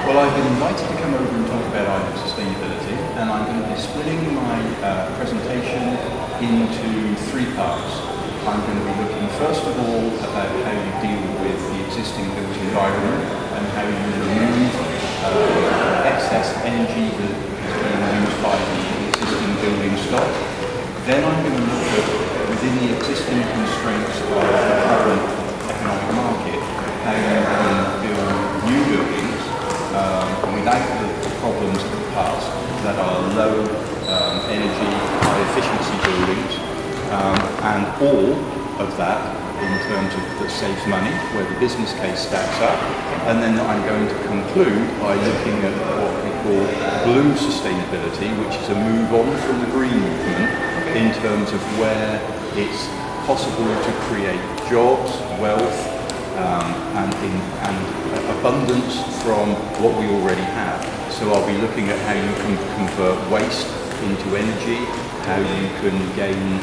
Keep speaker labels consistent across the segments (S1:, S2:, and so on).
S1: Well, I've been invited to come over and talk about island sustainability, and I'm going to be splitting my presentation into three parts. I'm going to be looking first of all about how you deal with the existing built environment and how you remove excess energy that is being used by the existing building stock. Then I'm going to look at, within the existing constraints of the current economic market, how you can build new buildings without the problems of the past that are low energy, high efficiency buildings, and all of that in terms of that saves money, where the business case stacks up. And then I'm going to conclude by looking at what we call blue sustainability, which is a move on from the green movement in terms of where it's possible to create jobs, wealth, and abundance from what we already have. So I'll be looking at how you can convert waste into energy, how you can gain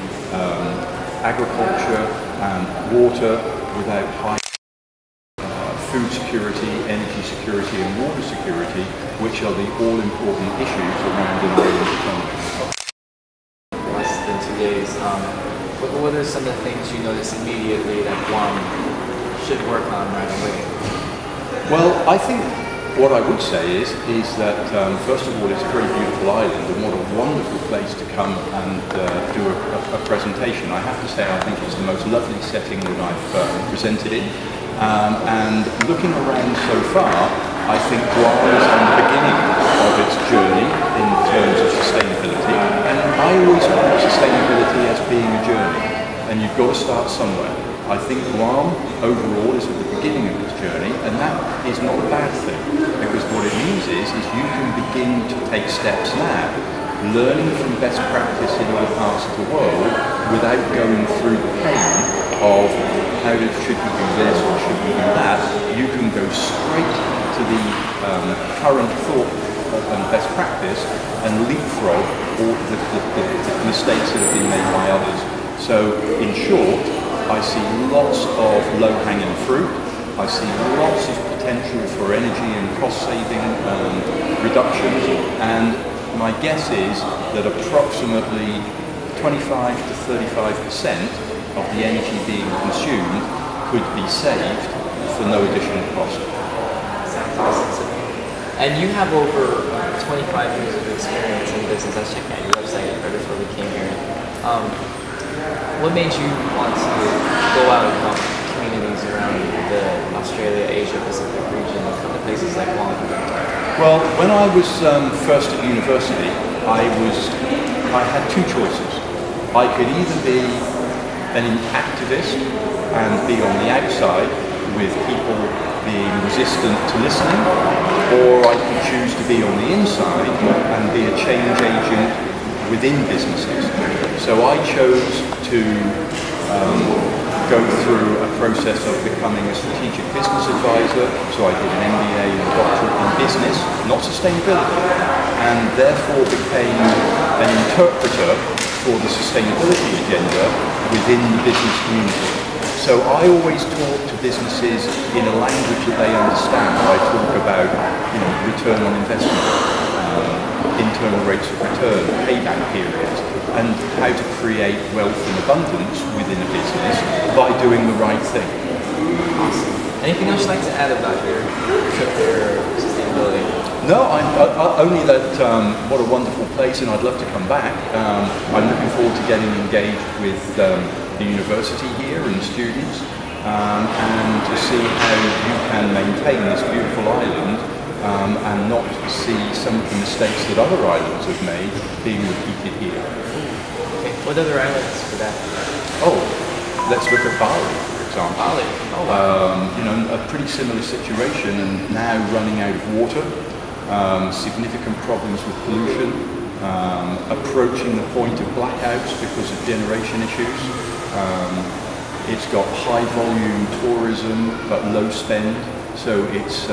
S1: agriculture and water without high food security, energy security and water security, which are the all-important issues around an island economy.
S2: Less than 2 days. What are some of the things you notice immediately that Guam should work on right away?
S1: Well, I think what I would say is that first of all, it's a very beautiful island, and what a wonderful place to come and do a presentation. I have to say, I think it's the most lovely setting that I've presented in. And looking around so far, I think Guam is on the beginning of its journey in terms of sustainability. And I always look at sustainability as being a journey, and you've got to start somewhere. I think Guam overall is at the beginning of its journey, and that is not a bad thing, because what it means is you can begin to take steps now, learning from best practice in other parts of the world without going through the pain of should you do this or should you do that. You can go straight to the current thought and best practice and leapfrog all the mistakes that have been made by others. So in short, I see lots of low-hanging fruit. I see lots of potential for energy and cost-saving reductions, and my guess is that approximately 25 to 35% of the energy being consumed could be saved for no additional cost.
S2: Sounds awesome. And you have over 25 years of experience in business. I was checking out your website right before we came here. What made you want to go out and help communities around the Australia, Asia, Pacific region, and come to places like Guam?
S1: Well, when I was first at university, I had two choices. I could either be an activist and be on the outside with people being resistant to listening, or I could choose to be on the inside and be a change agent within businesses. So I chose to go through a process of becoming a strategic business advisor. So I did an MBA and a doctorate in business, not sustainability, and therefore became an interpreter for the sustainability agenda within the business community. So I always talk to businesses in a language that they understand. I talk about, return on investment, internal rates of return, payback periods, and how to create wealth and abundance within a business by doing the right thing.
S2: Awesome. Anything else you'd like to add about your trip for sustainability?
S1: No, only that what a wonderful place, and I'd love to come back. I'm looking forward to getting engaged with the university here and students, and to see how you can maintain this beautiful island and not see some of the mistakes that other islands have made being repeated here.
S2: Okay. What other islands for that?
S1: Oh, let's look at Bali, for example.
S2: Bali. Oh, wow.
S1: A pretty similar situation, and now running out of water, significant problems with pollution, approaching the point of blackouts because of generation issues. It's got high volume tourism but low spend. So its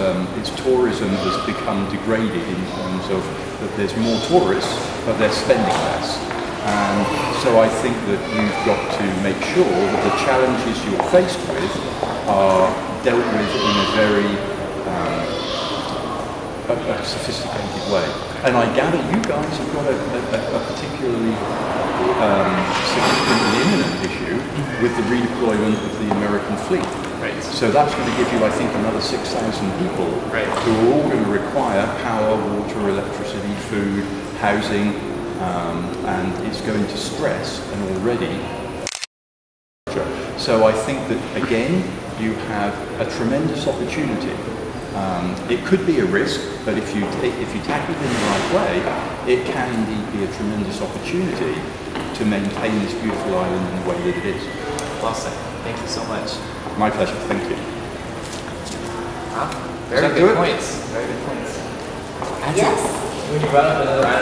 S1: tourism has become degraded in terms of that there's more tourists, but they're spending less. And so I think that you've got to make sure that the challenges you're faced with are dealt with in a very a sophisticated way. And I gather you guys have got a particularly significant and imminent issue with the redeployment of the American fleet.
S2: Right.
S1: So that's going to give you, I think, another 6,000 people who are all going to require power, water, electricity, food, housing, and it's going to stress an already. So I think that, again, you have a tremendous opportunity. It could be a risk, but if you tackle it in the right way, it can indeed be a tremendous opportunity to maintain this beautiful island in the way that it is.
S2: Well said. Thank you so much.
S1: My pleasure. Thank you.
S2: Very good points. Very good points.
S3: Yes.
S2: When you brought up another island.